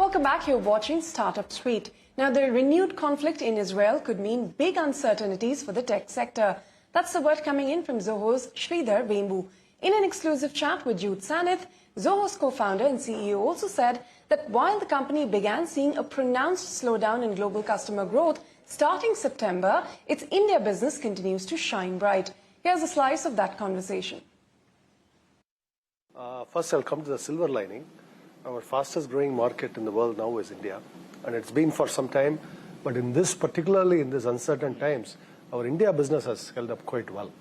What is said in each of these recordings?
Welcome back. You're watching Startup Suite. Now, the renewed conflict in Israel could mean big uncertainties for the tech sector. That's the word coming in from Zoho's Sridhar Vembu. In an exclusive chat with Jude Sanith, Zoho's co-founder and CEO also said that while the company began seeing a pronounced slowdown in global customer growth starting September, its India business continues to shine bright. Here's a slice of that conversation. First, I'll come to the silver lining. Our fastest growing market in the world now is India, and it's been for some time, but particularly in these uncertain times, our India business has held up quite well.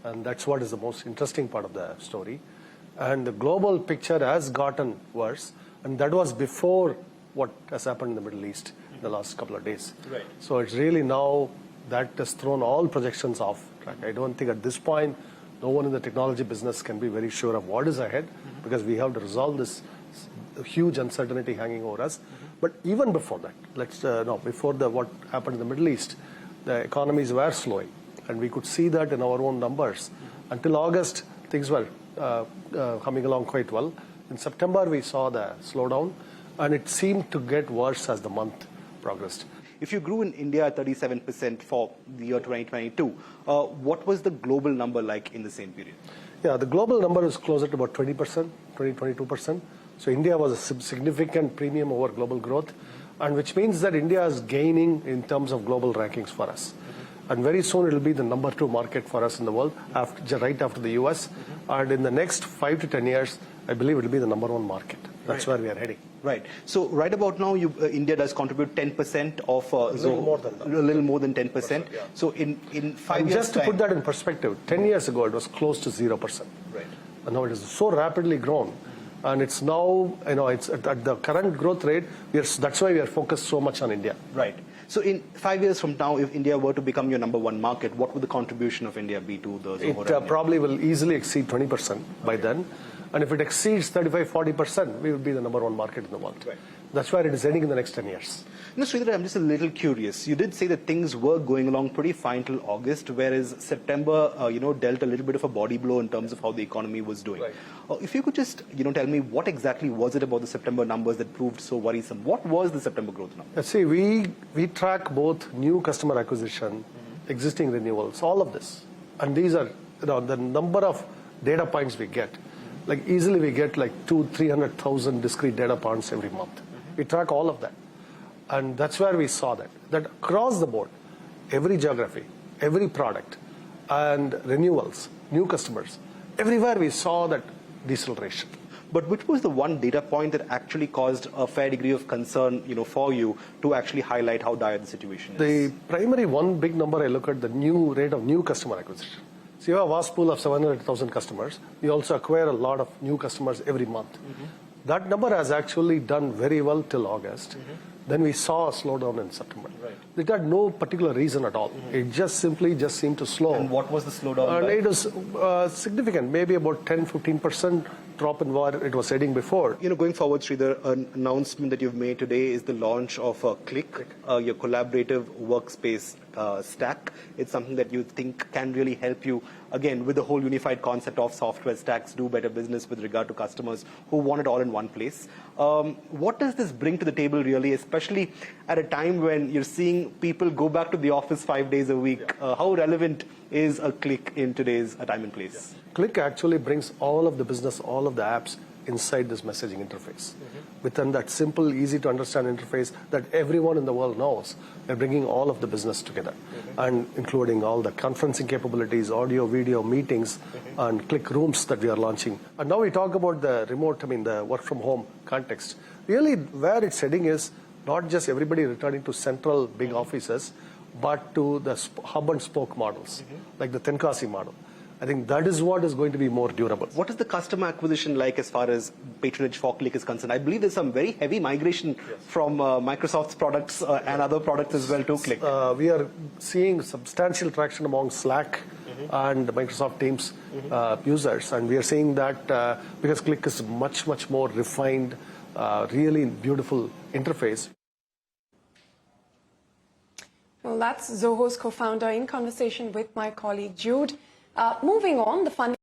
And that's what is the most interesting part of the story. And the global picture has gotten worse, and that was before what has happened in the Middle East in the last couple of days. Right. So it's really now that has thrown all projections off track. I don't think at this point, no one in the technology business can be very sure of what is ahead, because we have to resolve this huge uncertainty hanging over us. But even before that, before what happened in the Middle East, the economies were slowing, and we could see that in our own numbers. Until August, things were coming along quite well. In September, we saw the slowdown, and it seemed to get worse as the month progressed. If you grew in India 37% for the year 2022, what was the global number like in the same period? Yeah, the global number is closer to about 20%, 22%. So India was a significant premium over global growth, and which means that India is gaining in terms of global rankings for us. And very soon it will be the number 2 market for us in the world, right after the US. And in the next 5 to 10 years, I believe it will be the number 1 market. That's where we are heading. Right. So right about now, India does contribute 10% of a little more than that. A little more than 10%. Yeah. So in 5 years' just to put that in perspective, 10 years ago it was close to 0%. Right. And now it is so rapidly grown. And it's now, it's at the current growth rate, that's why we are focused so much on India. Right. So in 5 years from now, if India were to become your number 1 market, what would the contribution of India be to the Zoho revenue? It probably will easily exceed 20% by then. And if it exceeds 35-40%, we will be the number 1 market in the world. Right. That's where it is heading in the next 10 years. Sridhar, I'm just a little curious. You did say that things were going along pretty fine till August, whereas September, dealt a little bit of a body blow in terms of how the economy was doing. Right. If you could just, tell me what exactly was it about the September numbers that proved so worrisome? What was the September growth number? Let's see, we track both new customer acquisition, existing renewals, all of this. And these are, the number of data points we get. Like easily we get like 200,000-300,000 discrete data points every month. We track all of that. And that's where we saw that across the board, every geography, every product, and renewals, new customers, everywhere we saw that deceleration. But which was the one data point that actually caused a fair degree of concern, for you to actually highlight how dire the situation is? The primary one big number I look at, the new rate of new customer acquisition. So you have a vast pool of 700,000 customers. You also acquire a lot of new customers every month. That number has actually done very well till August. Then we saw a slowdown in September. Right. It had no particular reason at all. It just simply seemed to slow. And what was the slowdown? It was significant, maybe about 10-15% drop in where it was heading before. Going forward, Sridhar, an announcement that you've made today is the launch of Click, your collaborative workspace stack. It's something that you think can really help you, again, with the whole unified concept of software stacks, do better business with regard to customers who want it all in one place. What does this bring to the table really, especially at a time when you're seeing people go back to the office 5 days a week? How relevant is a Click in today's time and place? Yeah. Click actually brings all of the business, all of the apps inside this messaging interface. Within that simple, easy to understand interface that everyone in the world knows, they're bringing all of the business together, and including all the conferencing capabilities, audio, video, meetings, and Click Rooms that we are launching. And now we talk about the remote, the work from home context. Really where it's heading is not just everybody returning to central big offices, but to the hub and spoke models, like the Tenkasi model. I think that is what is going to be more durable. What is the customer acquisition like as far as patronage for Click is concerned? I believe there's some very heavy migration from Microsoft's products and other products as well to Click. We are seeing substantial traction among Slack and Microsoft Teams users. And we are seeing that because Click is much, much more refined, really beautiful interface. Well, that's Zoho's co-founder in conversation with my colleague Jude. Moving on, the funding